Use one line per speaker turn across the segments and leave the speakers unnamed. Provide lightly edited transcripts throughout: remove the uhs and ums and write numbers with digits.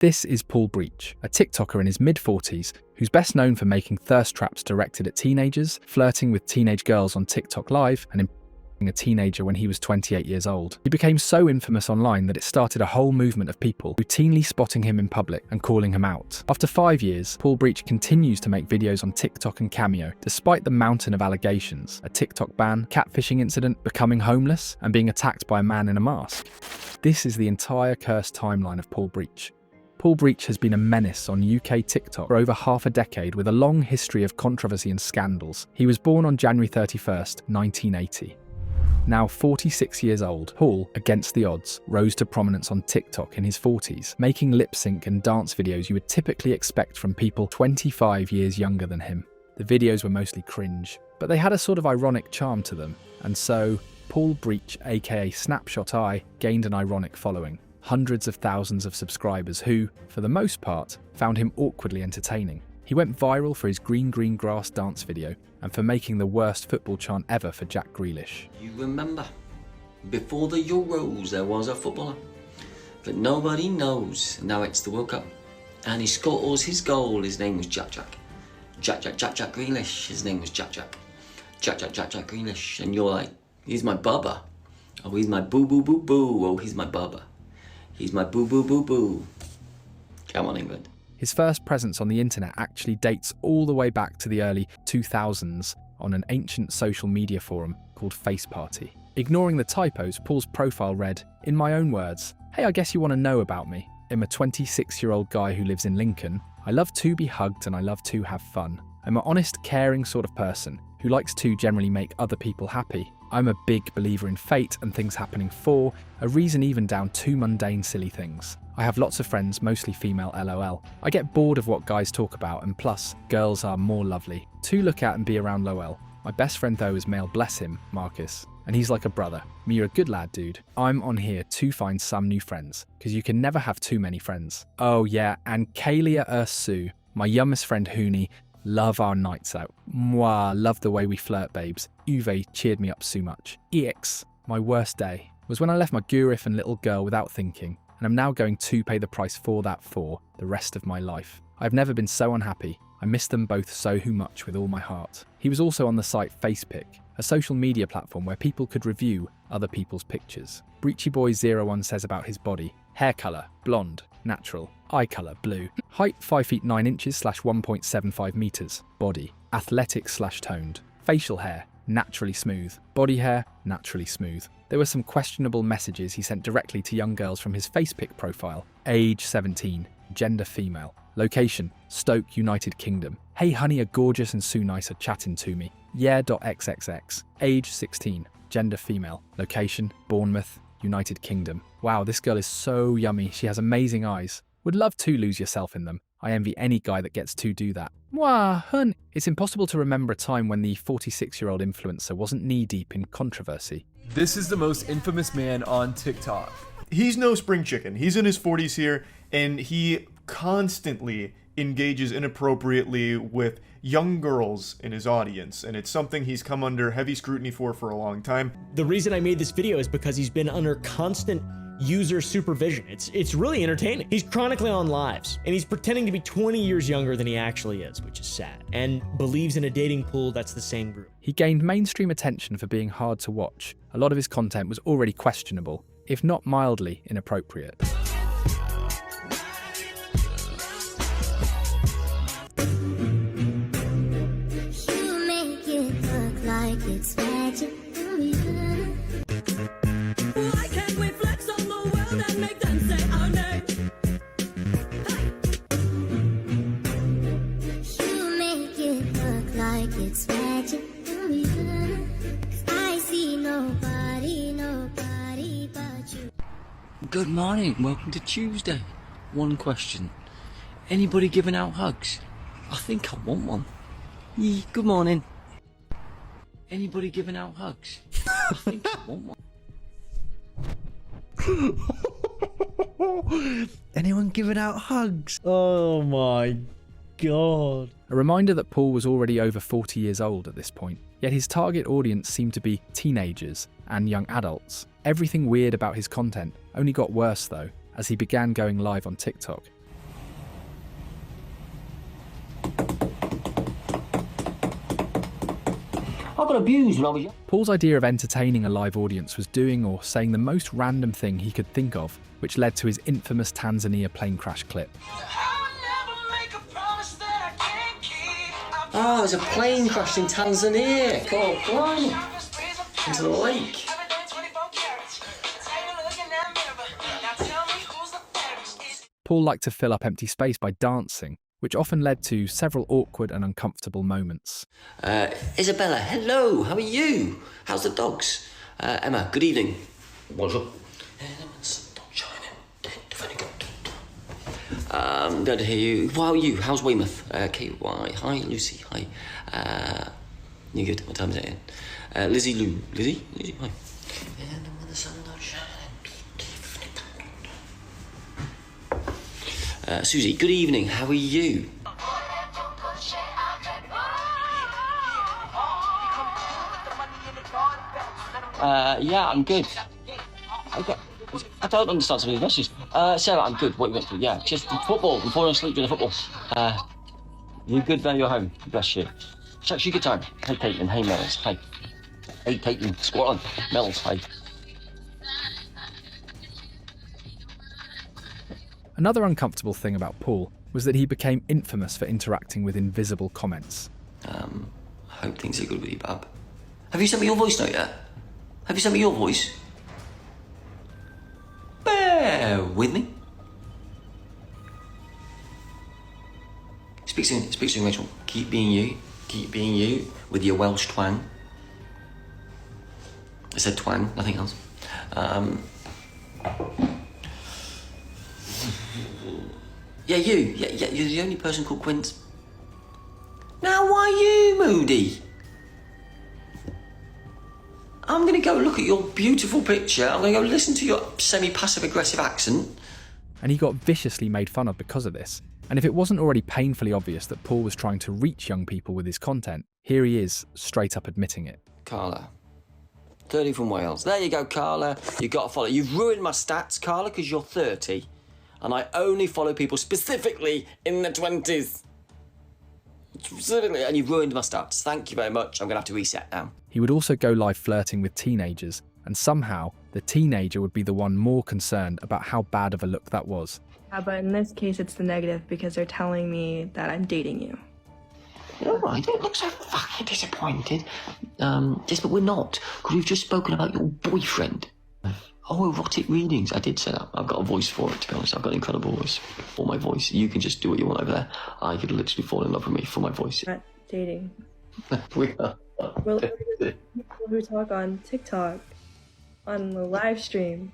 This is Paul Breach, a TikToker in his mid-40s who's best known for making thirst traps directed at teenagers, flirting with teenage girls on TikTok Live, and impregnating a teenager when he was 28 years old. He became so infamous online that it started a whole movement of people routinely spotting him in public and calling him out. After 5 years, Paul Breach continues to make videos on TikTok and Cameo, despite the mountain of allegations: a TikTok ban, catfishing incident, becoming homeless, and being attacked by a man in a mask. This is the entire cursed timeline of Paul Breach. Paul Breach has been a menace on UK TikTok for over half a decade with a long history of controversy and scandals. He was born on January 31st, 1980. Now 46 years old, Paul, against the odds, rose to prominence on TikTok in his 40s, making lip sync and dance videos you would typically expect from people 25 years younger than him. The videos were mostly cringe, but they had a sort of ironic charm to them, and so Paul Breach, aka Snapshot Eye, gained an ironic following. Hundreds of thousands of subscribers who, for the most part, found him awkwardly entertaining. He went viral for his green grass dance video and for making the worst football chant ever for Jack Grealish.
You remember, before the Euros there was a footballer that nobody knows. Now it's the World Cup. And he scores his goal, his name was Jack Grealish, his name was Jack Grealish. And you're like, he's my bubba. Oh, he's my boo. Oh, he's my bubba. He's my boo. Come on, England.
His first presence on the internet actually dates all the way back to the early 2000s on an ancient social media forum called Faceparty. Ignoring the typos, Paul's profile read, in my own words, "Hey, I guess you want to know about me. I'm a 26-year-old guy who lives in Lincoln. I love to be hugged and I love to have fun. I'm an honest, caring sort of person who likes to generally make other people happy. I'm a big believer in fate and things happening for a reason, even down to mundane, silly things. I have lots of friends, mostly female, LOL. I get bored of what guys talk about, and plus, girls are more lovely to look at and be around, LOL. My best friend though is male, bless him, Marcus, and he's like a brother. Me, you're a good lad, dude. I'm on here to find some new friends, because you can never have too many friends. Oh yeah, and Kalia Sue, my youngest friend Hooney, love our nights out. Mwah, love the way we flirt, babes. Uwe cheered me up so much. EX, my worst day, was when I left my gurif and little girl without thinking, and I'm now going to pay the price for that for the rest of my life. I've never been so unhappy. I miss them both so much with all my heart. He was also on the site Facepic, a social media platform where people could review other people's pictures. BreachyBoy01 says about his body: hair colour, blonde, natural. Eye colour, blue. Height, 5 feet 9 inches / 1.75 meters. Body, athletic / toned. Facial hair, naturally smooth. Body hair, naturally smooth. There were some questionable messages he sent directly to young girls from his Facepic profile. Age 17, gender female. Location, Stoke, United Kingdom. Hey honey, are gorgeous and so nice are chatting to me. Yeah.xxx. Age 16, gender female. Location, Bournemouth, United Kingdom. Wow, this girl is so yummy. She has amazing eyes. Would love to lose yourself in them. I envy any guy that gets to do that. Mwah, hun. It's impossible to remember a time when the 46-year-old influencer wasn't knee-deep in controversy.
This is the most infamous man on TikTok.
He's no spring chicken. He's in his 40s here, and he constantly engages inappropriately with young girls in his audience, and it's something he's come under heavy scrutiny for a long time.
The reason I made this video is because he's been under constant user supervision. It's really entertaining. He's chronically on lives, and he's pretending to be 20 years younger than he actually is, which is sad, and believes in a dating pool that's the same group.
He gained mainstream attention for being hard to watch. A lot of his content was already questionable, if not mildly inappropriate.
You make it look like it's magic.
Why can't we flex on the world and make them say our name?
You make it look like it's magic. I see nobody but you.
Good morning, welcome to Tuesday. One question. Anybody giving out hugs? I think I want one. Yeah, good morning. Anybody giving out hugs? I think I want one.
Anyone giving out hugs? Oh my god.
A reminder that Paul was already over 40 years old at this point, yet his target audience seemed to be teenagers and young adults. Everything weird about his content only got worse though, as he began going live on TikTok.
I got abused when I was young.
Paul's idea of entertaining a live audience was doing or saying the most random thing he could think of, which led to his infamous Tanzania plane crash clip.
Oh, there's a plane crash in Tanzania. God, blimey. Into the lake.
Paul liked to fill up empty space by dancing, which often led to several awkward and uncomfortable moments.
Isabella, hello, how are you? How's the dogs? Emma, good evening. Bonjour. Glad to hear you. How are you? How's Weymouth? KY. Hi, Lucy. Hi. You good? What time is it in? Lizzie Lou. Lizzie? Lizzie, hi. Susie, good evening. How are you? Yeah, I'm good. Okay. I don't understand some of these messages. Sarah, I'm good. What you went through? Yeah, just football. I'm falling asleep during the football. You good now? You're home. Bless you. It's actually a good time. Hey, Caitlin. Hey, Mells. Hi. Hey, Caitlin. Squat on. Mells. Hi.
Another uncomfortable thing about Paul was that he became infamous for interacting with invisible comments.
I hope things are good with you, Bab. Have you sent me your voice note yet? Have you sent me your voice? Bear with me. Speak soon, Rachel. Keep being you with your Welsh twang. I said twang, nothing else. Yeah, you. Yeah, you're the only person called Quint. Now, why you, Moody? I'm going to go look at your beautiful picture. I'm going to go listen to your semi-passive-aggressive accent.
And he got viciously made fun of because of this. And if it wasn't already painfully obvious that Paul was trying to reach young people with his content, here he is, straight up admitting it.
Carla. 30 from Wales. There you go, Carla. You've got to follow. You've ruined my stats, Carla, because you're 30. And I only follow people specifically in their 20s. Specifically, and you've ruined my stats. Thank you very much. I'm going to have to reset now.
He would also go live flirting with teenagers, and somehow the teenager would be the one more concerned about how bad of a look that was.
Yeah, but in this case, it's the negative because they're telling me that I'm dating you.
All right, don't look so fucking disappointed. Yes, but we're not, because we've just spoken about your boyfriend. Oh, erotic readings. I did say that. I've got a voice for it, to be honest. I've got an incredible voice for my voice. You can just do what you want over there. I could literally fall in love with me for my voice.
Not dating.
We are.
We're people who talk on TikTok, on the live stream,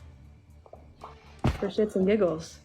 for shits and giggles.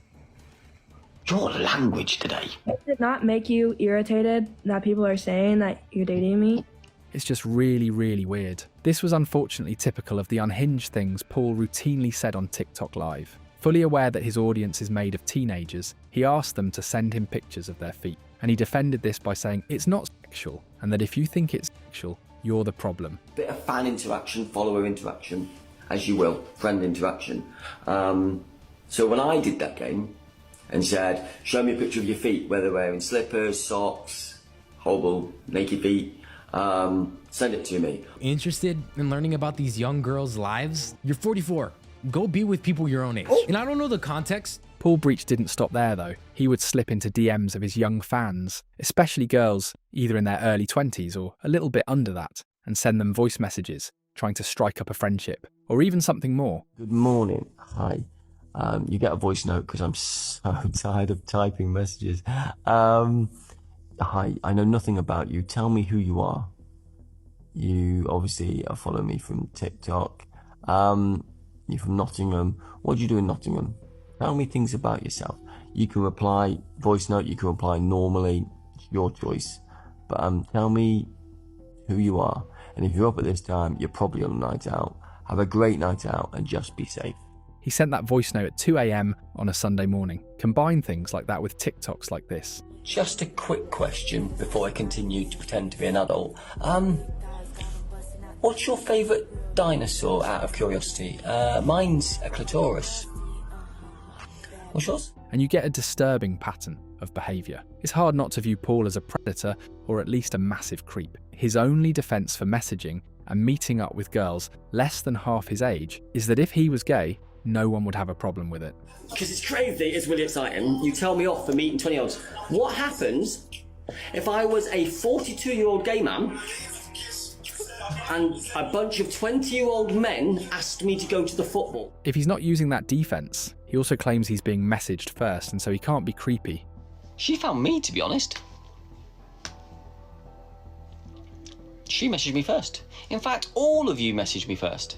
Your language today.
Does it not make you irritated that people are saying that you're dating me?
It's just really, really weird. This was unfortunately typical of the unhinged things Paul routinely said on TikTok Live. Fully aware that his audience is made of teenagers, he asked them to send him pictures of their feet. And he defended this by saying it's not sexual, and that if you think it's sexual, you're the problem.
Bit of fan interaction, follower interaction, as you will, friend interaction. So when I did that game and said, show me a picture of your feet, whether wearing slippers, socks, horrible, naked feet, send it to me.
Interested in learning about these young girls' lives? You're 44. Go be with people your own age. Oh. And I don't know the context.
Paul Breach didn't stop there though. He would slip into DMs of his young fans, especially girls either in their early 20s or a little bit under that, and send them voice messages, trying to strike up a friendship, or even something more.
Good morning. Hi. You get a voice note because I'm so tired of typing messages. Hi, I know nothing about you. Tell me who you are. You obviously follow me from TikTok. You're from Nottingham. What do you do in Nottingham? Tell me things about yourself. You can reply voice note, you can reply normally, it's your choice. But tell me who you are. And if you're up at this time, you're probably on a night out. Have a great night out and just be safe.
He sent that voice note at 2 a.m. on a Sunday morning. Combine things like that with TikToks like this.
Just a quick question before I continue to pretend to be an adult. What's your favourite dinosaur, out of curiosity? Mine's a clitoris. What's yours?
And you get a disturbing pattern of behaviour. It's hard not to view Paul as a predator or at least a massive creep. His only defence for messaging and meeting up with girls less than half his age is that if he was gay, no one would have a problem with it.
Because it's crazy, it's really exciting. You tell me off for meeting 20-year-olds. What happens if I was a 42-year-old gay man and a bunch of 20-year-old men asked me to go to the football?
If he's not using that defence, he also claims he's being messaged first, and so he can't be creepy.
She found me, to be honest. She messaged me first. In fact, all of you messaged me first.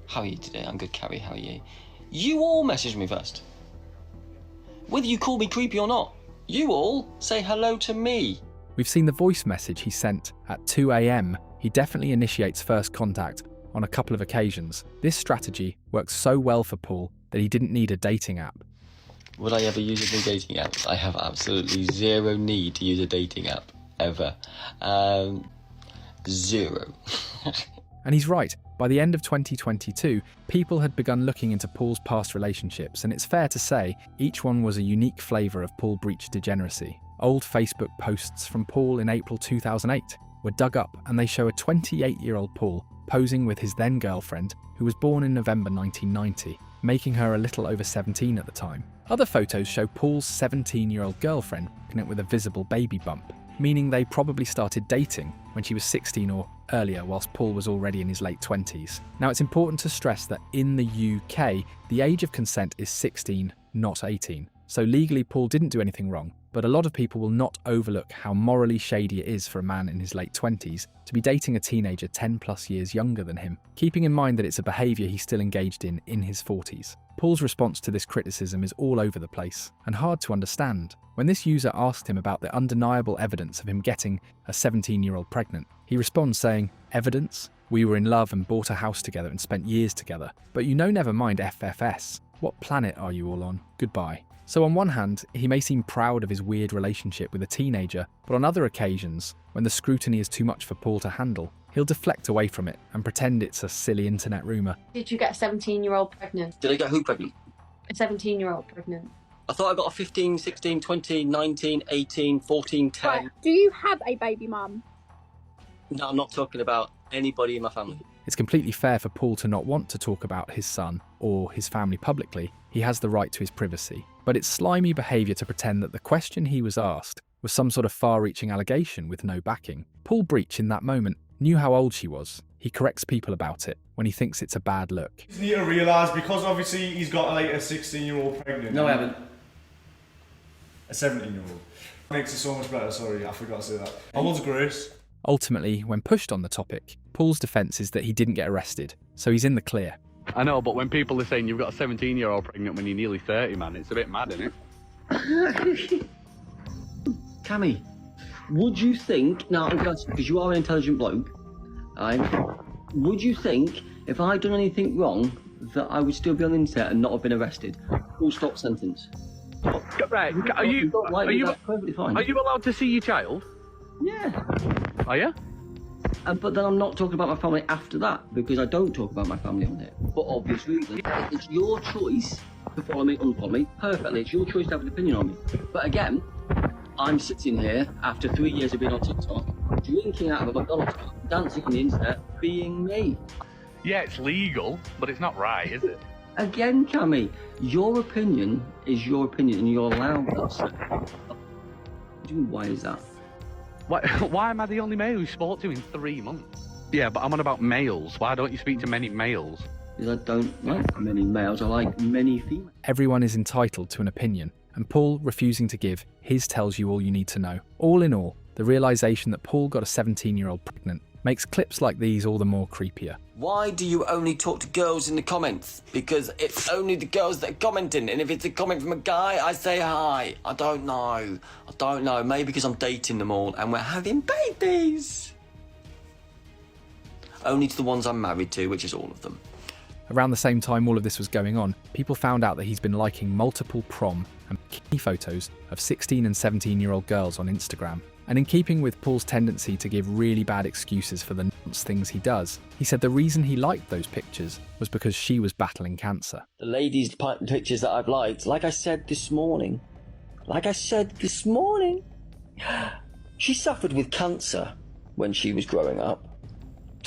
How are you today? I'm good, Carrie. How are you? You all messaged me first. Whether you call me creepy or not, you all say hello to me.
We've seen the voice message he sent at 2 a.m. He definitely initiates first contact on a couple of occasions. This strategy works so well for Paul that he didn't need a dating app.
Would I ever use a new dating app? I have absolutely zero need to use a dating app, ever. Zero.
And he's right. By the end of 2022, people had begun looking into Paul's past relationships, and it's fair to say each one was a unique flavour of Paul Breach degeneracy. Old Facebook posts from Paul in April 2008 were dug up, and they show a 28-year-old Paul posing with his then-girlfriend, who was born in November 1990, making her a little over 17 at the time. Other photos show Paul's 17-year-old girlfriend pregnant with a visible baby bump, meaning they probably started dating when she was 16 or earlier, whilst Paul was already in his late 20s. Now, it's important to stress that in the UK, the age of consent is 16, not 18. So legally, Paul didn't do anything wrong, but a lot of people will not overlook how morally shady it is for a man in his late 20s to be dating a teenager 10 plus years younger than him, keeping in mind that it's a behaviour he's still engaged in his 40s. Paul's response to this criticism is all over the place and hard to understand. When this user asked him about the undeniable evidence of him getting a 17-year-old pregnant, he responds saying, "Evidence? We were in love and bought a house together and spent years together. But you know, never mind FFS. What planet are you all on? Goodbye." So on one hand, he may seem proud of his weird relationship with a teenager, but on other occasions, when the scrutiny is too much for Paul to handle, he'll deflect away from it and pretend it's a silly internet rumour.
Did you get a 17-year-old pregnant?
Did I get who pregnant?
A 17-year-old pregnant.
I thought I got a 15, 16, 20, 19, 18, 14, 10.
Right. Do you have a baby mum?
No, I'm not talking about anybody in my family.
It's completely fair for Paul to not want to talk about his son or his family publicly. He has the right to his privacy. But it's slimy behaviour to pretend that the question he was asked was some sort of far-reaching allegation with no backing. Paul Breach, in that moment, knew how old she was. He corrects people about it when he thinks it's a bad look.
You need to realise, because obviously he's got like a 16-year-old pregnant.
No, I haven't.
A 17-year-old. Makes it so much better, sorry, I forgot to say that. How old's Grace?
Ultimately, when pushed on the topic, Paul's defence is that he didn't get arrested, so he's in the clear.
I know, but when people are saying you've got a 17-year-old pregnant when you're nearly 30, man, it's a bit mad, isn't it?
Cammy, would you think, now, because you are an intelligent bloke, would you think if I'd done anything wrong that I would still be on the internet and not have been arrested? Full stop sentence.
Right, are you allowed to see your child?
Yeah.
Are you?
But then I'm not talking about my family after that, because I don't talk about my family on here. For obvious reasons. It's your choice to follow me, unfollow me. Perfectly, it's your choice to have an opinion on me. But again, I'm sitting here after 3 years of being on TikTok, drinking out of a McDonald's cup, dancing on the internet, being me.
Yeah, it's legal, but it's not right, is it?
Again, Cammy, your opinion is your opinion, and you're allowed that. Why is that?
Why am I the only male who spoke to in 3 months? Yeah, but I'm on about males. Why don't you speak to many males?
Because I don't like many males, I like many females.
Everyone is entitled to an opinion, and Paul refusing to give his tells you all you need to know. All in all, the realisation that Paul got a 17-year-old pregnant makes clips like these all the more creepier.
Why do you only talk to girls in the comments? Because it's only the girls that are commenting, and if it's a comment from a guy, I say hi. I don't know. Maybe because I'm dating them all and we're having babies. Only to the ones I'm married to, which is all of them.
Around the same time all of this was going on, people found out that he's been liking multiple prom and bikini photos of 16 and 17-year-old girls on Instagram. And in keeping with Paul's tendency to give really bad excuses for the nonce things he does, he said the reason he liked those pictures was because she was battling cancer.
The ladies' pictures that I've liked, like I said this morning, Like I said this morning, she suffered with cancer when she was growing up.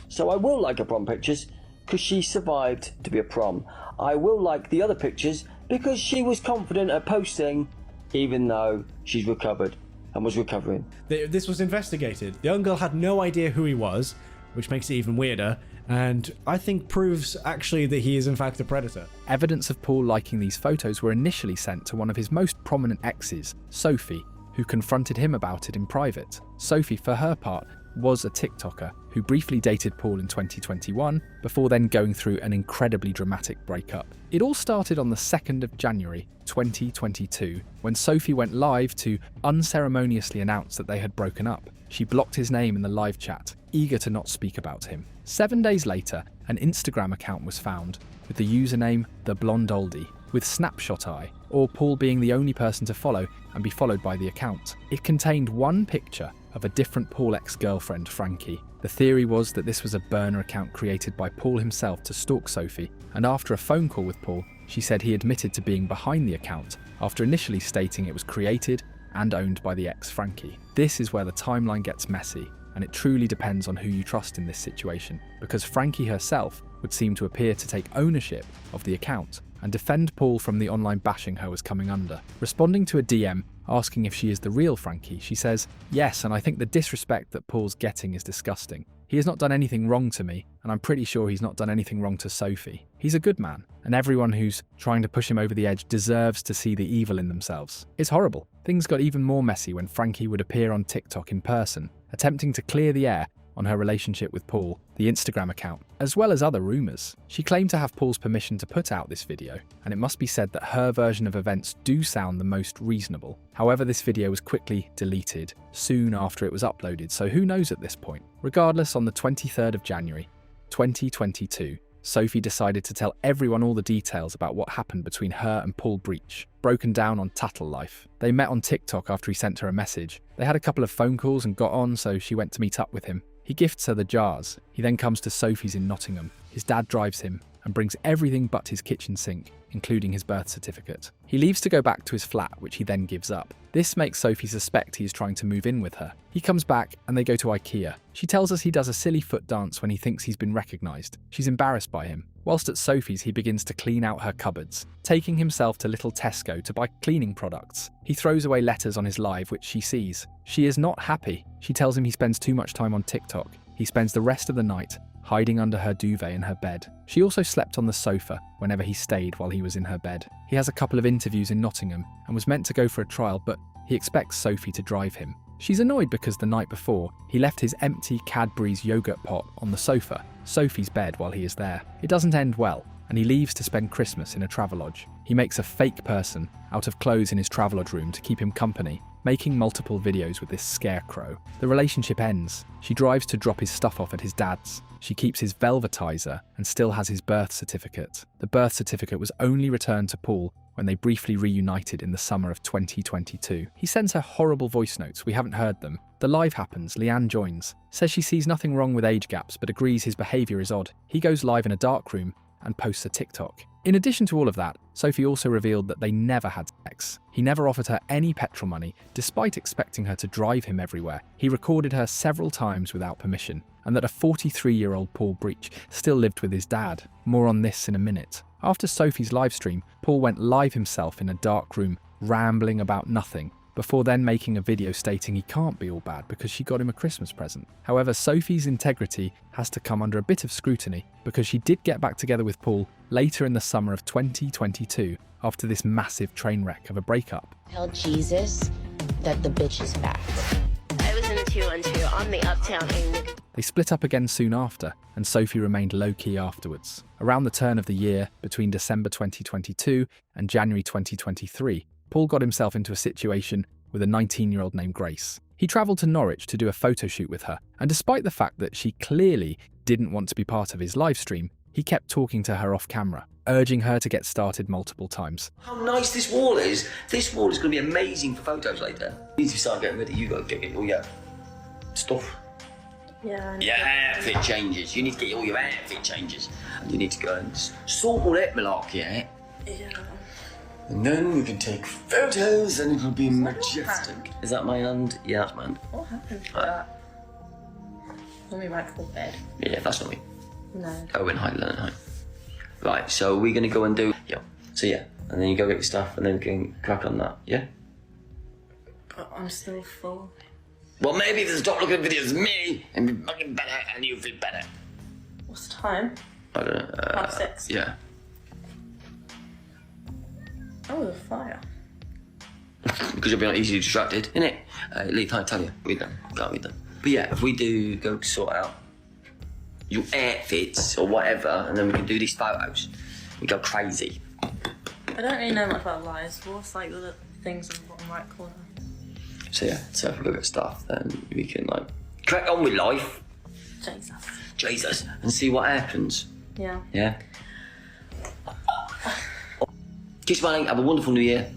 So I will like her prom pictures because she survived to be a prom. I will like the other pictures because she was confident at posting, even though she's recovered and was recovering.
This was investigated. The young girl had no idea who he was, which makes it even weirder, and I think proves actually that he is in fact a predator.
Evidence of Paul liking these photos were initially sent to one of his most prominent exes, Sophie, who confronted him about it in private. Sophie, for her part, was a TikToker who briefly dated Paul in 2021 before then going through an incredibly dramatic breakup. It all started on the 2nd of January 2022 when Sophie went live to unceremoniously announce that they had broken up. She blocked his name in the live chat, eager to not speak about him. 7 days later, an Instagram account was found with the username The Blonde Oldie, with Snapshot Eye, or Paul being the only person to follow and be followed by the account. It contained one picture of a different Paul ex-girlfriend, Frankie. The theory was that this was a burner account created by Paul himself to stalk Sophie, and after a phone call with Paul, she said he admitted to being behind the account after initially stating it was created and owned by the ex, Frankie. This is where the timeline gets messy, and it truly depends on who you trust in this situation, because Frankie herself would seem to appear to take ownership of the account and defend Paul from the online bashing her was coming under. Responding to a DM asking if she is the real Frankie, she says, "Yes, and I think the disrespect that Paul's getting is disgusting. He has not done anything wrong to me, and I'm pretty sure he's not done anything wrong to Sophie. He's a good man, and everyone who's trying to push him over the edge deserves to see the evil in themselves." It's horrible. Things got even more messy when Frankie would appear on TikTok in person, attempting to clear the air on her relationship with Paul, the Instagram account, as well as other rumours. She claimed to have Paul's permission to put out this video, and it must be said that her version of events do sound the most reasonable. However, this video was quickly deleted soon after it was uploaded, so who knows at this point. Regardless, on the 23rd of January, 2022, Sophie decided to tell everyone all the details about what happened between her and Paul Breach, broken down on Tattle Life. They met on TikTok after he sent her a message. They had a couple of phone calls and got on, so she went to meet up with him. He gifts her the jars. He then comes to Sophie's in Nottingham. His dad drives him and brings everything but his kitchen sink, including his birth certificate. He leaves to go back to his flat, which he then gives up. This makes Sophie suspect he is trying to move in with her. He comes back and they go to IKEA. She tells us he does a silly foot dance when he thinks he's been recognised. She's embarrassed by him. Whilst at Sophie's, he begins to clean out her cupboards, taking himself to Little Tesco to buy cleaning products. He throws away letters on his live, which she sees. She is not happy. She tells him he spends too much time on TikTok. He spends the rest of the night hiding under her duvet in her bed. She also slept on the sofa whenever he stayed while he was in her bed. He has a couple of interviews in Nottingham and was meant to go for a trial, but he expects Sophie to drive him. She's annoyed because the night before, he left his empty Cadbury's yogurt pot on the sofa, Sophie's bed, while he is there. It doesn't end well, and he leaves to spend Christmas in a Travelodge. He makes a fake person out of clothes in his Travelodge room to keep him company, making multiple videos with this scarecrow. The relationship ends. She drives to drop his stuff off at his dad's. She keeps his velvetizer and still has his birth certificate. The birth certificate was only returned to Paul when they briefly reunited in the summer of 2022. He sends her horrible voice notes. We haven't heard them. The live happens. Leanne joins. Says she sees nothing wrong with age gaps, but agrees his behaviour is odd. He goes live in a dark room and posts a TikTok. In addition to all of that, Sophie also revealed that they never had sex. He never offered her any petrol money, despite expecting her to drive him everywhere. He recorded her several times without permission, and that a 43-year-old Paul Breach still lived with his dad. More on this in a minute. After Sophie's livestream, Paul went live himself in a dark room, rambling about nothing, before then making a video stating he can't be all bad because she got him a Christmas present. However, Sophie's integrity has to come under a bit of scrutiny because she did get back together with Paul later in the summer of 2022 after this massive train wreck of a breakup.
Tell Jesus that the bitch is back. I was in a 212 on the uptown end.
They split up again soon after, and Sophie remained low-key afterwards. Around the turn of the year, between December 2022 and January 2023, Paul got himself into a situation with a 19-year-old named Grace. He travelled to Norwich to do a photo shoot with her, and despite the fact that she clearly didn't want to be part of his live stream, he kept talking to her off camera, urging her to get started multiple times.
How nice this wall is. This wall is going to be amazing for photos later. You need to start getting ready. You got to get all your stuff.
Yeah.
Your outfit changes. You need to get all your outfit changes. And you need to go and sort all that malarkey out.
Yeah.
And then we can take photos and it'll be majestic. Is that my hand? Yeah, that's my hand.
What happened to that? Let me back to the bed.
Yeah, that's not me.
No.
Owen, hi, learn hi. Right, so we're gonna go and do, so yeah, and then you go get your stuff and then we can crack on that, yeah?
But I'm still full.
Well, maybe if the top looking video is me and be fucking better and you feel better.
What's the time?
I don't know.
About 6.
Yeah.
Oh, the fire.
Because you'll be not easily distracted, innit? Lee, can't tell you. Read them. Can't read them. But yeah, if we do go sort out your outfits or whatever, and then we can do these photos, we go crazy.
I don't really know much about lies. What's like the things in the bottom right corner?
So yeah, so if we go get stuff, then we can like crack on with life. Jesus. And see what happens.
Yeah.
Yeah. Keep smiling, have a wonderful new year.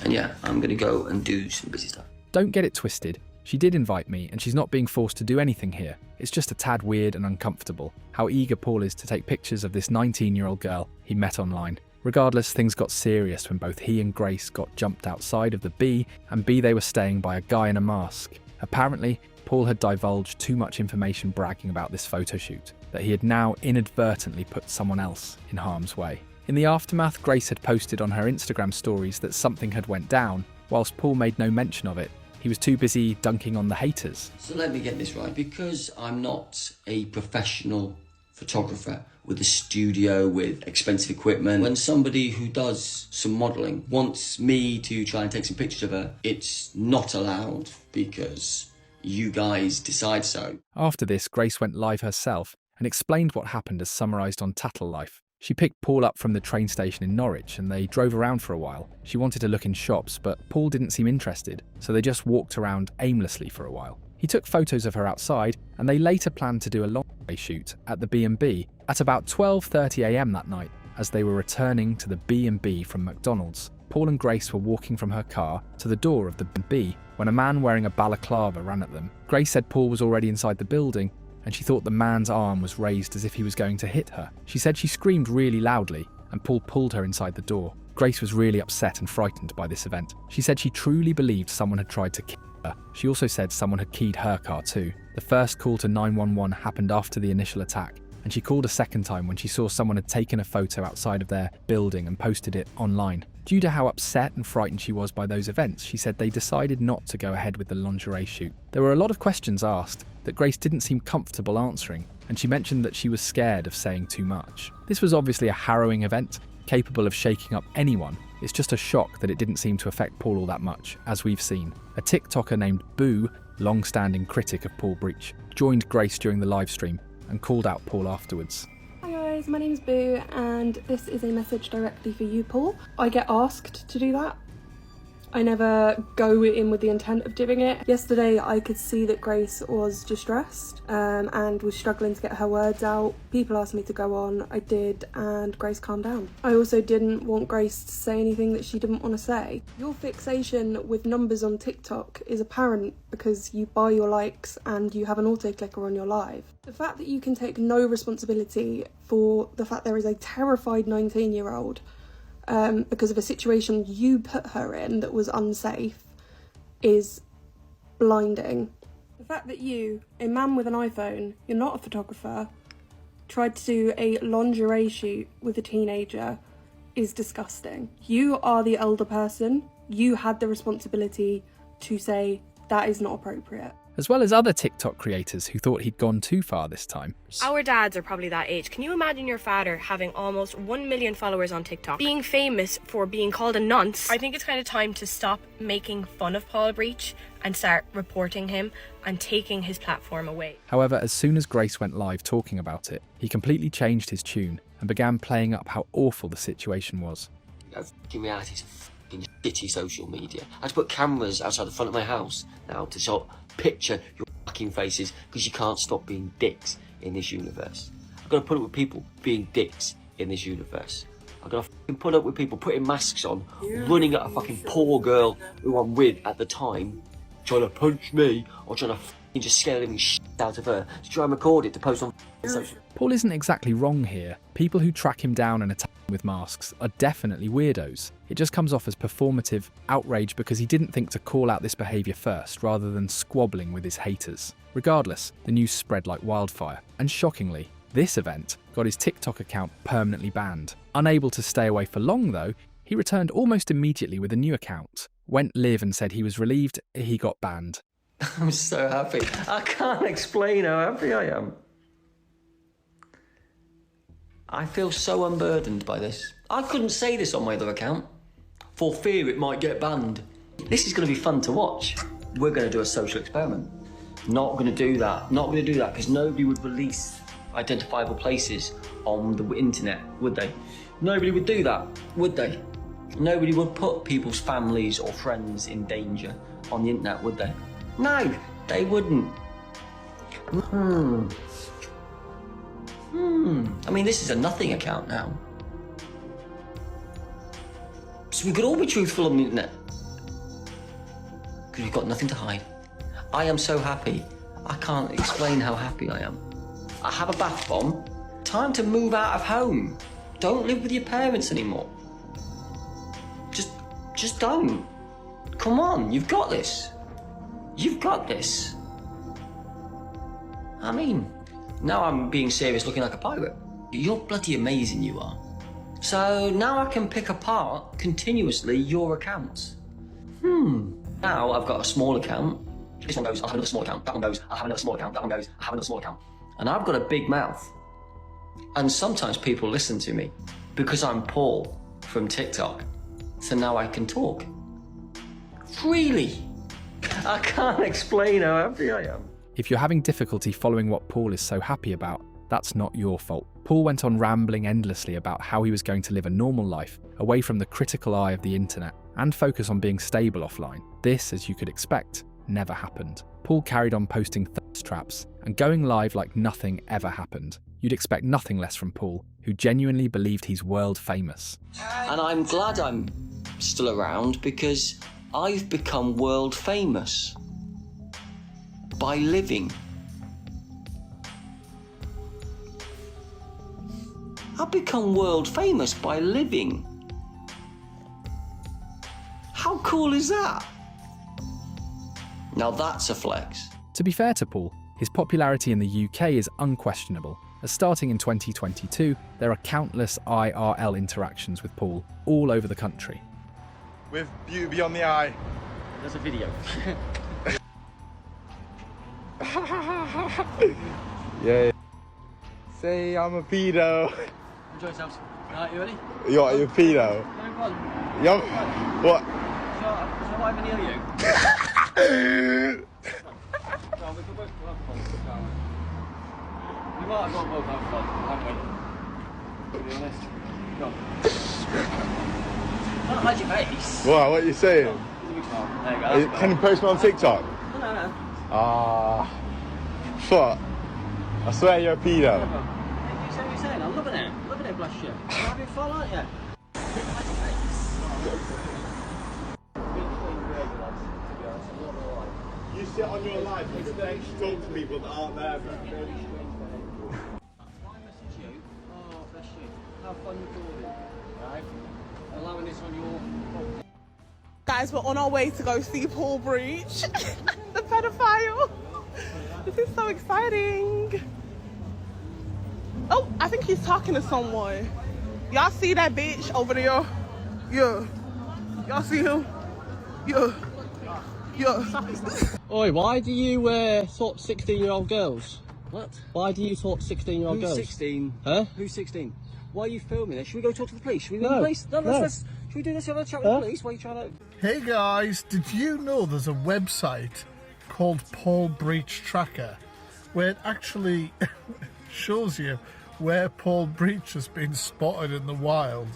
And yeah, I'm gonna go and do some busy stuff.
Don't get it twisted. She did invite me, and she's not being forced to do anything here. It's just a tad weird and uncomfortable how eager Paul is to take pictures of this 19-year-old girl he met online. Regardless, things got serious when both he and Grace got jumped outside of the B, and B they were staying by a guy in a mask. Apparently, Paul had divulged too much information bragging about this photo shoot, that he had now inadvertently put someone else in harm's way. In the aftermath, Grace had posted on her Instagram stories that something had went down, whilst Paul made no mention of it. He was too busy dunking on the haters.
So let me get this right, because I'm not a professional photographer with a studio with expensive equipment. When somebody who does some modelling wants me to try and take some pictures of her, it's not allowed because you guys decide so.
After this, Grace went live herself and explained what happened as summarised on Tattle Life. She picked Paul up from the train station in Norwich and they drove around for a while. She wanted to look in shops, but Paul didn't seem interested, so they just walked around aimlessly for a while. He took photos of her outside, and they later planned to do a lingerie shoot at the B&B at about 12:30 a.m. that night. As they were returning to the B&B from McDonald's, Paul and Grace were walking from her car to the door of the B when a man wearing a balaclava ran at them. Grace said Paul was already inside the building, and she thought the man's arm was raised as if he was going to hit her. She said she screamed really loudly, and Paul pulled her inside the door. Grace was really upset and frightened by this event. She said she truly believed someone had tried to kill her. She also said someone had keyed her car too. The first call to 911 happened after the initial attack, and she called a second time when she saw someone had taken a photo outside of their building and posted it online. Due to how upset and frightened she was by those events, she said they decided not to go ahead with the lingerie shoot. There were a lot of questions asked that Grace didn't seem comfortable answering, and she mentioned that she was scared of saying too much. This was obviously a harrowing event, capable of shaking up anyone. It's just a shock that it didn't seem to affect Paul all that much, as we've seen. A TikToker named Boo, long-standing critic of Paul Breach, joined Grace during the live stream and called out Paul afterwards.
Hi guys, my name's Boo and this is a message directly for you, Paul. I get asked to do that. I never go in with the intent of doing it. Yesterday I could see that Grace was distressed and was struggling to get her words out. People asked me to go on, I did, and Grace calmed down. I also didn't want Grace to say anything that she didn't want to say. Your fixation with numbers on TikTok is apparent because you buy your likes and you have an auto-clicker on your live. The fact that you can take no responsibility for the fact there is a terrified 19-year-old because of a situation you put her in that was unsafe is blinding. The fact that you, a man with an iPhone, you're not a photographer, tried to do a lingerie shoot with a teenager is disgusting. You are the elder person. You had the responsibility to say that is not appropriate.
As well as other TikTok creators who thought he'd gone too far this time.
Our dads are probably that age. Can you imagine your father having almost 1 million followers on TikTok, being famous for being called a nonce? I think it's kind of time to stop making fun of Paul Breach and start reporting him and taking his platform away.
However, as soon as Grace went live talking about it, he completely changed his tune and began playing up how awful the situation was.
In reality, it's fucking shitty social media. I had to put cameras outside the front of my house now to sort of picture your fucking faces because you can't stop being dicks in this universe. I've got to put up with people being dicks in this universe. I've got to fucking put up with people putting masks on, running at a fucking poor girl who I'm with at the time, trying to punch me or trying to fucking just scare the living shit out of her to try and record it to post on social.
Paul isn't exactly wrong here. People who track him down and attack him with masks are definitely weirdos. It just comes off as performative outrage because he didn't think to call out this behaviour first, rather than squabbling with his haters. Regardless, the news spread like wildfire, and shockingly, this event got his TikTok account permanently banned. Unable to stay away for long though, he returned almost immediately with a new account, went live and said he was relieved he got banned.
I'm so happy. I can't explain how happy I am. I feel so unburdened by this. I couldn't say this on my other account, for fear it might get banned. This is going to be fun to watch. We're going to do a social experiment. Not going to do that. Not going to do that, because nobody would release identifiable places on the internet, would they? Nobody would do that, would they? Nobody would put people's families or friends in danger on the internet, would they? No, they wouldn't. I mean, this is a nothing account now. So we could all be truthful on the internet. Because we've got nothing to hide. I am so happy. I can't explain how happy I am. I have a bath bomb. Time to move out of home. Don't live with your parents anymore. Just don't. Come on, you've got this. You've got this. I mean, now I'm being serious, looking like a pirate. You're bloody amazing, you are. So now I can pick apart continuously your accounts. Now I've got a small account. This one goes, I'll have another small account. That one goes, I'll have another small account. That one goes, I'll have another small account. And I've got a big mouth. And sometimes people listen to me because I'm Paul from TikTok. So now I can talk. Freely. I can't explain how happy I am.
If you're having difficulty following what Paul is so happy about, that's not your fault. Paul went on rambling endlessly about how he was going to live a normal life, away from the critical eye of the internet, and focus on being stable offline. This, as you could expect, never happened. Paul carried on posting thirst traps and going live like nothing ever happened. You'd expect nothing less from Paul, who genuinely believed he's world famous.
And I'm glad I'm still around because I've become world famous by living. I've become world famous by living. How cool is that? Now that's a flex.
To be fair to Paul, his popularity in the UK is unquestionable, as starting in 2022, there are countless IRL interactions with Paul all over the country.
With beauty beyond the eye.
There's a video.
Yeah. Say I'm a pedo.
Enjoy yourselves. Alright, you ready?
You're a pedo. Yum. What?
Shall I vanilla you? We might have got both have fun, haven't we? To be honest. Go on. Not hide your face.
What are you saying?
There you go.
Can you post me on TikTok?
No.
Ah. Fuck. I swear you're a pedo.
You say what you're saying. I'm loving it. Loving it, bless you. You're having fun, aren't you? Hide your face.
You sit on your life and expect to talk to people that aren't there.
Have fun recording, right? Allowing this on your...
Guys, we're on our way to go see Paul Breach, the pedophile. This is so exciting. Oh, I think he's talking to someone. Y'all see that bitch over there? Yeah. Y'all see him? Yeah.
Oi, why do you talk to 16-year-old girls? What? Why do you talk to 16-year-old girls?
Who's 16?
Huh?
Who's 16? Why are you filming this? Should we go talk to the police? Should we go
No,
to the police?
no.
Should we do this? Have a chat with the police? Why are you trying to...
Hey guys, did you know there's a website called Paul Breach Tracker where it actually shows you where Paul Breach has been spotted in the wild?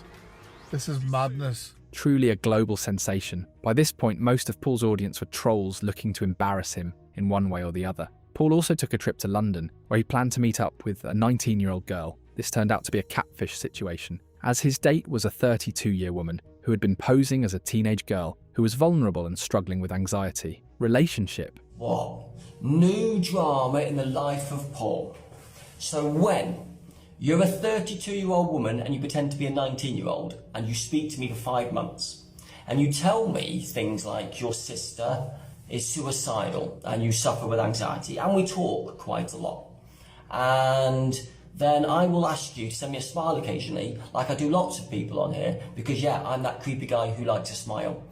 This is madness.
Truly a global sensation. By this point, most of Paul's audience were trolls looking to embarrass him in one way or the other. Paul also took a trip to London, where he planned to meet up with a 19-year-old girl. This turned out to be a catfish situation, as his date was a 32-year woman who had been posing as a teenage girl who was vulnerable and struggling with anxiety. Relationship.
What? New drama in the life of Paul. So when You're a 32-year-old woman and you pretend to be a 19-year-old and you speak to me for 5 months. And you tell me things like your sister is suicidal and you suffer with anxiety, and we talk quite a lot. And then I will ask you to send me a smile occasionally, like I do lots of people on here, because yeah, I'm that creepy guy who likes to smile.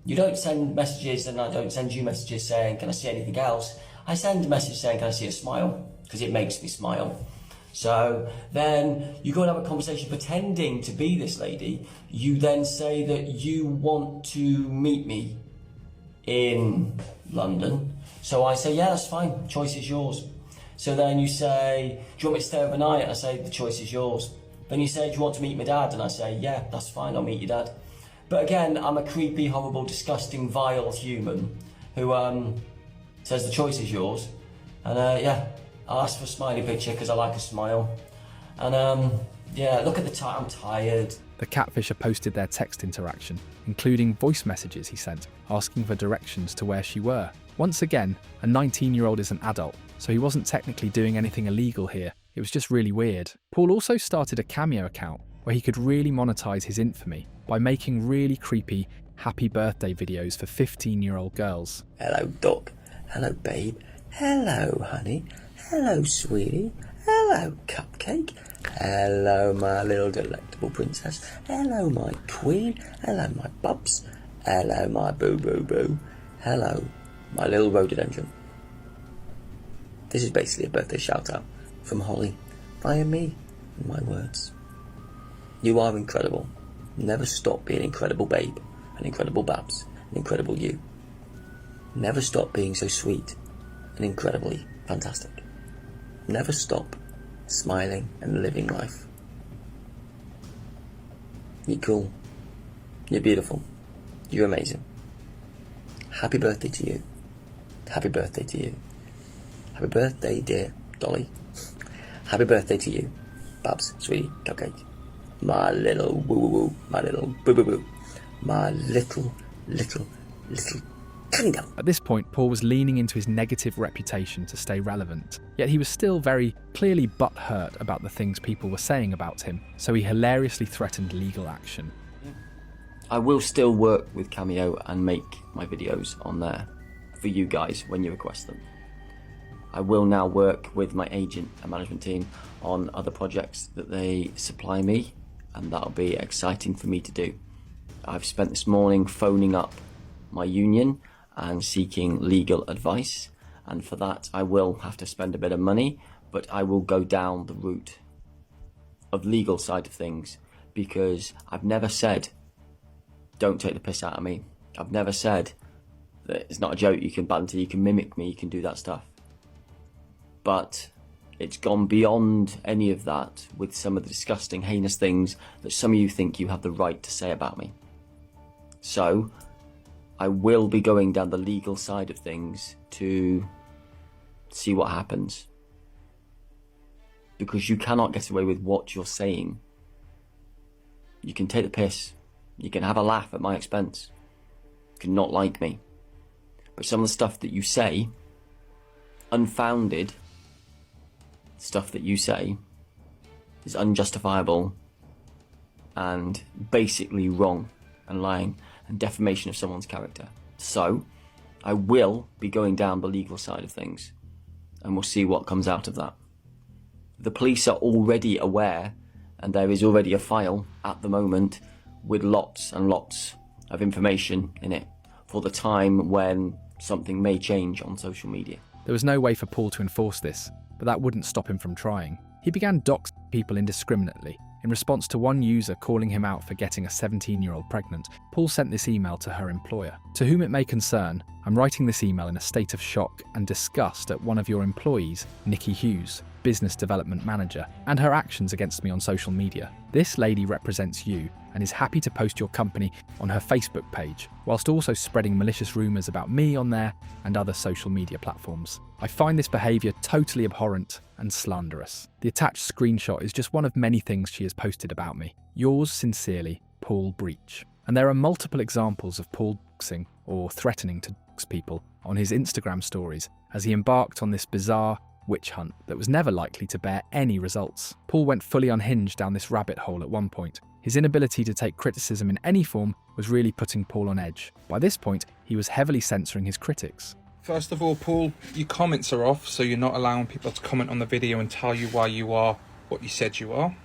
You don't send messages, and I don't send you messages saying, can I see anything else? I send a message saying, can I see a smile? Because it makes me smile. So then you go and have a conversation pretending to be this lady. You then say that you want to meet me in London. So I say, yeah, that's fine, choice is yours. So then you say, do you want me to stay overnight? And I say, the choice is yours. Then you say, do you want to meet my dad? And I say, yeah, that's fine, I'll meet your dad. But again, I'm a creepy, horrible, disgusting, vile human who says the choice is yours. And yeah, I'll ask for a smiley picture because I like a smile. And yeah, look at the time, I'm tired.
The catfisher posted their text interaction, including voice messages he sent, asking for directions to where she were. Once again, a 19-year-old is an adult, so he wasn't technically doing anything illegal here. It was just really weird. Paul also started a Cameo account where he could really monetize his infamy by making really creepy happy birthday videos for 15-year-old girls.
Hello, Doc. Hello, babe. Hello, honey. Hello, sweetie. Hello, cupcake. Hello, my little delectable princess. Hello, my queen. Hello, my bubs. Hello, my boo-boo-boo. Hello, my little rhododendron. This is basically a birthday shout-out from Holly via me and my words. You are incredible. Never stop being incredible, babe, and incredible babs, and incredible you. Never stop being so sweet and incredibly fantastic. Never stop smiling and living life. You're cool. You're beautiful. You're amazing. Happy birthday to you. Happy birthday to you. Happy birthday, dear Dolly. Happy birthday to you, Babs, sweetie, cupcake. My little woo-woo-woo, my little boo-boo-boo. My little kingdom.
At this point, Paul was leaning into his negative reputation to stay relevant, yet he was still very clearly butthurt about the things people were saying about him, so he hilariously threatened legal action.
I will still work with Cameo and make my videos on there for you guys when you request them. I will now work with my agent and management team on other projects that they supply me, and that'll be exciting for me to do. I've spent this morning phoning up my union and seeking legal advice, and for that I will have to spend a bit of money, but I will go down the route of legal side of things, because I've never said don't take the piss out of me. I've never said that it's not a joke, you can banter, you can mimic me, you can do that stuff. But it's gone beyond any of that with some of the disgusting, heinous things that some of you think you have the right to say about me. So I will be going down the legal side of things to see what happens. Because you cannot get away with what you're saying. You can take the piss. You can have a laugh at my expense. You can not like me. But some of the stuff that you say, unfounded stuff that you say, is unjustifiable and basically wrong and lying and defamation of someone's character. So I will be going down the legal side of things, and we'll see what comes out of that. The police are already aware, and there is already a file at the moment with lots and lots of information in it for the time when something may change on social media.
There was no way for Paul to enforce this, but that wouldn't stop him from trying. He began doxing people indiscriminately. In response to one user calling him out for getting a 17-year-old pregnant, Paul sent this email to her employer. To whom it may concern, I'm writing this email in a state of shock and disgust at one of your employees, Nikki Hughes, business development manager, and her actions against me on social media. This lady represents you and is happy to post your company on her Facebook page, whilst also spreading malicious rumours about me on there and other social media platforms. I find this behaviour totally abhorrent and slanderous. The attached screenshot is just one of many things she has posted about me. Yours sincerely, Paul Breach. And there are multiple examples of Paul doxing or threatening to dox people on his Instagram stories as he embarked on this bizarre witch hunt that was never likely to bear any results. Paul went fully unhinged down this rabbit hole at one point. His inability to take criticism in any form was really putting Paul on edge. By this point, he was heavily censoring his critics.
First of all, Paul, your comments are off, so you're not allowing people to comment on the video and tell you why you are what you said you are.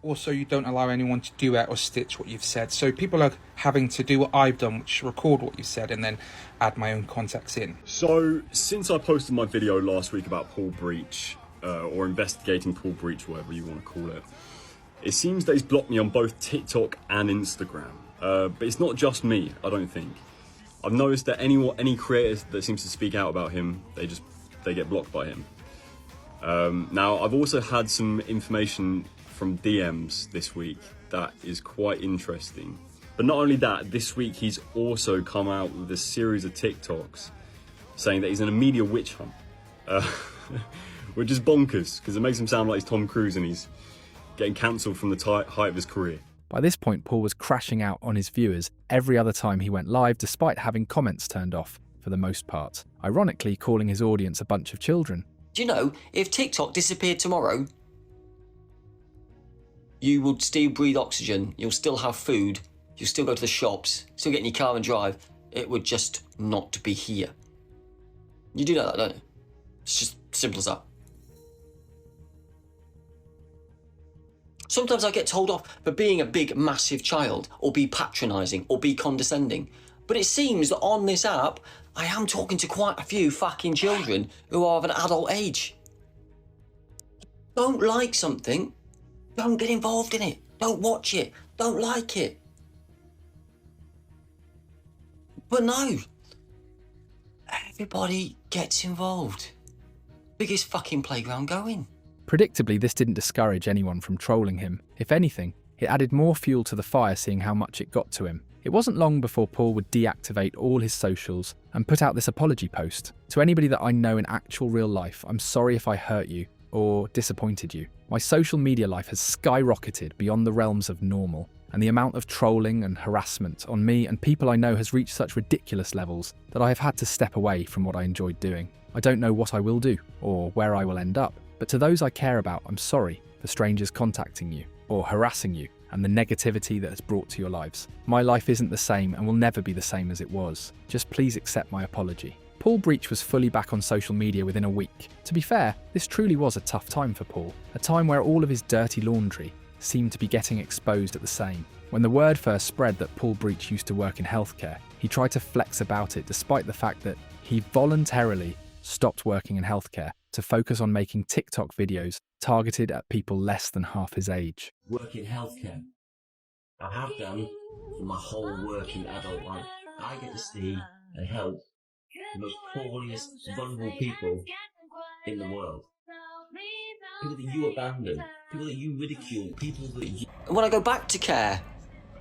Also, you don't allow anyone to duet or stitch what you've said, so people are having to do what I've done, which is record what you've said and then add my own context in.
So, since I posted my video last week about Paul Breach, or investigating Paul Breach, whatever you want to call it, it seems that he's blocked me on both TikTok and Instagram. But it's not just me, I don't think. I've noticed that any creator that seems to speak out about him, they get blocked by him. Now, I've also had some information from DMs this week that is quite interesting. But not only that, this week he's also come out with a series of TikToks saying that he's in a media witch hunt, which is bonkers because it makes him sound like he's Tom Cruise and he's getting cancelled from the height of his career.
By this point, Paul was crashing out on his viewers every other time he went live, despite having comments turned off for the most part, ironically calling his audience a bunch of children.
Do you know, if TikTok disappeared tomorrow, you would still breathe oxygen, you'll still have food, you'll still go to the shops, still get in your car and drive. It would just not be here. You do know that, don't you? It's just simple as that. Sometimes I get told off for being a big, massive child, or be patronising, or be condescending. But it seems that on this app, I am talking to quite a few fucking children who are of an adult age. Don't like something, don't get involved in it. Don't watch it. Don't like it. But no, everybody gets involved. Biggest fucking playground going.
Predictably, this didn't discourage anyone from trolling him. If anything, it added more fuel to the fire seeing how much it got to him. It wasn't long before Paul would deactivate all his socials and put out this apology post. To anybody that I know in actual real life, I'm sorry if I hurt you or disappointed you. My social media life has skyrocketed beyond the realms of normal, and the amount of trolling and harassment on me and people I know has reached such ridiculous levels that I have had to step away from what I enjoyed doing. I don't know what I will do or where I will end up, but to those I care about, I'm sorry for strangers contacting you or harassing you and the negativity that has brought to your lives. My life isn't the same and will never be the same as it was. Just please accept my apology. Paul Breach was fully back on social media within a week. To be fair, this truly was a tough time for Paul, a time where all of his dirty laundry seemed to be getting exposed at the same. When the word first spread that Paul Breach used to work in healthcare, he tried to flex about it despite the fact that he voluntarily stopped working in healthcare to focus on making TikTok videos targeted at people less than half his age.
Work in healthcare. I have done for my whole working adult life. I get to see and help the most poorest, vulnerable people in the world. People that you abandon, people that you ridicule, people that you... When I go back to care,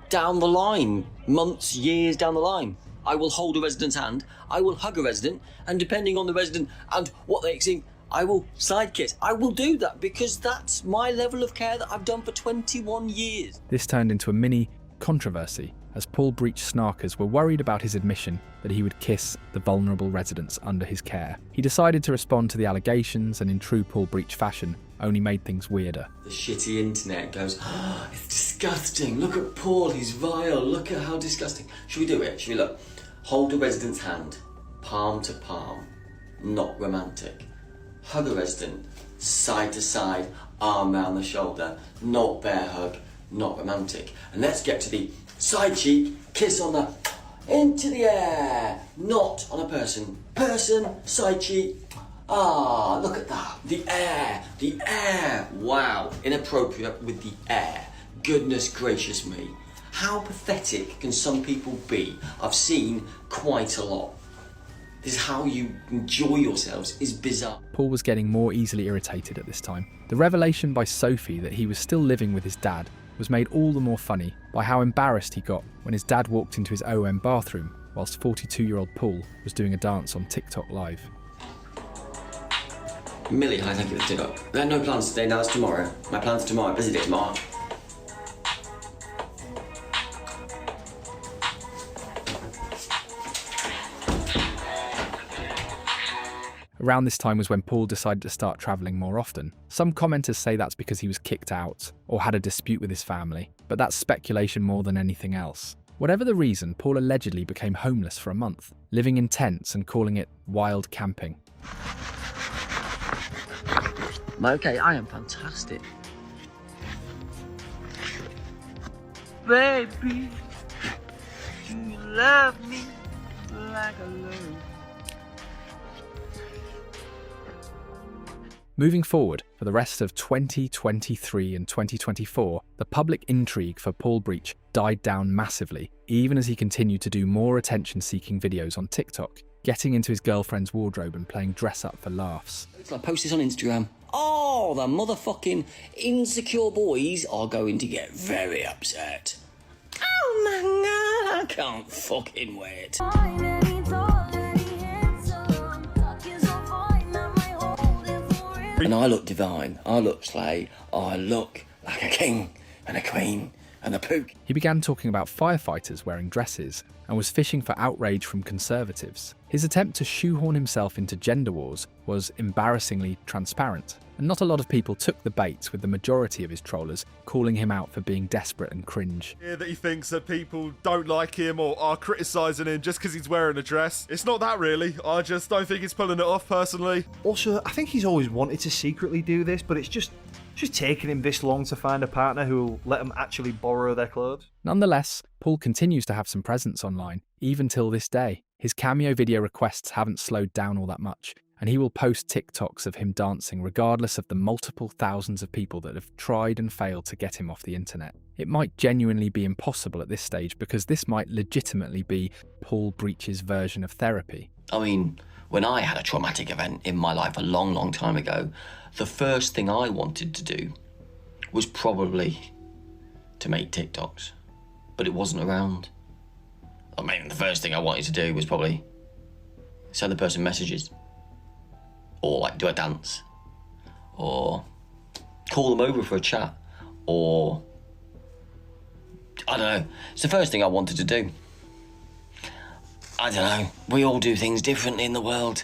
down the line, months, years down the line, I will hold a resident's hand, I will hug a resident, and depending on the resident and what they think, I will side kiss. I will do that because that's my level of care that I've done for 21 years.
This turned into a mini controversy as Paul Breach snarkers were worried about his admission that he would kiss the vulnerable residents under his care. He decided to respond to the allegations and in true Paul Breach fashion only made things weirder.
The shitty internet goes, oh, it's disgusting. Look at Paul, he's vile. Look at how disgusting. Should we do it? Should we look? Hold a resident's hand, palm to palm, not romantic. Hug a resident, side to side, arm round the shoulder, not bear hug, not romantic. And let's get to the side cheek, kiss on the, into the air, not on a person. Person, side cheek, ah, look at that, the air, wow, inappropriate with the air. Goodness gracious me. How pathetic can some people be? I've seen quite a lot. This is how you enjoy yourselves is bizarre.
Paul was getting more easily irritated at this time. The revelation by Sophie that he was still living with his dad was made all the more funny by how embarrassed he got when his dad walked into his OM bathroom whilst 42-year-old Paul was doing a dance on TikTok Live.
Millie, hi, thank you for the dinner. I had no plans today, now it's tomorrow. My plans tomorrow, busy day tomorrow.
Around this time was when Paul decided to start travelling more often. Some commenters say that's because he was kicked out or had a dispute with his family, but that's speculation more than anything else. Whatever the reason, Paul allegedly became homeless for a month, living in tents and calling it wild camping.
Okay, I am fantastic. Baby, do you love me like I love you?
Moving forward, for the rest of 2023 and 2024, the public intrigue for Paul Breach died down massively, even as he continued to do more attention-seeking videos on TikTok, getting into his girlfriend's wardrobe and playing dress-up for laughs.
I post this on Instagram. Oh, the motherfucking insecure boys are going to get very upset. Oh my god, I can't fucking wait. And I look divine, I look slay, I look like a king and a queen and a pook.
He began talking about firefighters wearing dresses and was fishing for outrage from conservatives. His attempt to shoehorn himself into gender wars was embarrassingly transparent, and not a lot of people took the bait, with the majority of his trollers calling him out for being desperate and cringe.
That he thinks that people don't like him or are criticising him just because he's wearing a dress. It's not that really. I just don't think he's pulling it off personally.
Also, I think he's always wanted to secretly do this, but it's just taken him this long to find a partner who will let him actually borrow their clothes.
Nonetheless, Paul continues to have some presence online, even till this day. His cameo video requests haven't slowed down all that much, and he will post TikToks of him dancing regardless of the multiple thousands of people that have tried and failed to get him off the internet. It might genuinely be impossible at this stage, because this might legitimately be Paul Breach's version of therapy.
I mean, when I had a traumatic event in my life a long, long time ago, the first thing I wanted to do was probably to make TikToks, but it wasn't around. I mean, the first thing I wanted to do was probably send the person messages, or like do a dance, or call them over for a chat, or I don't know. It's the first thing I wanted to do. I don't know. We all do things differently in the world.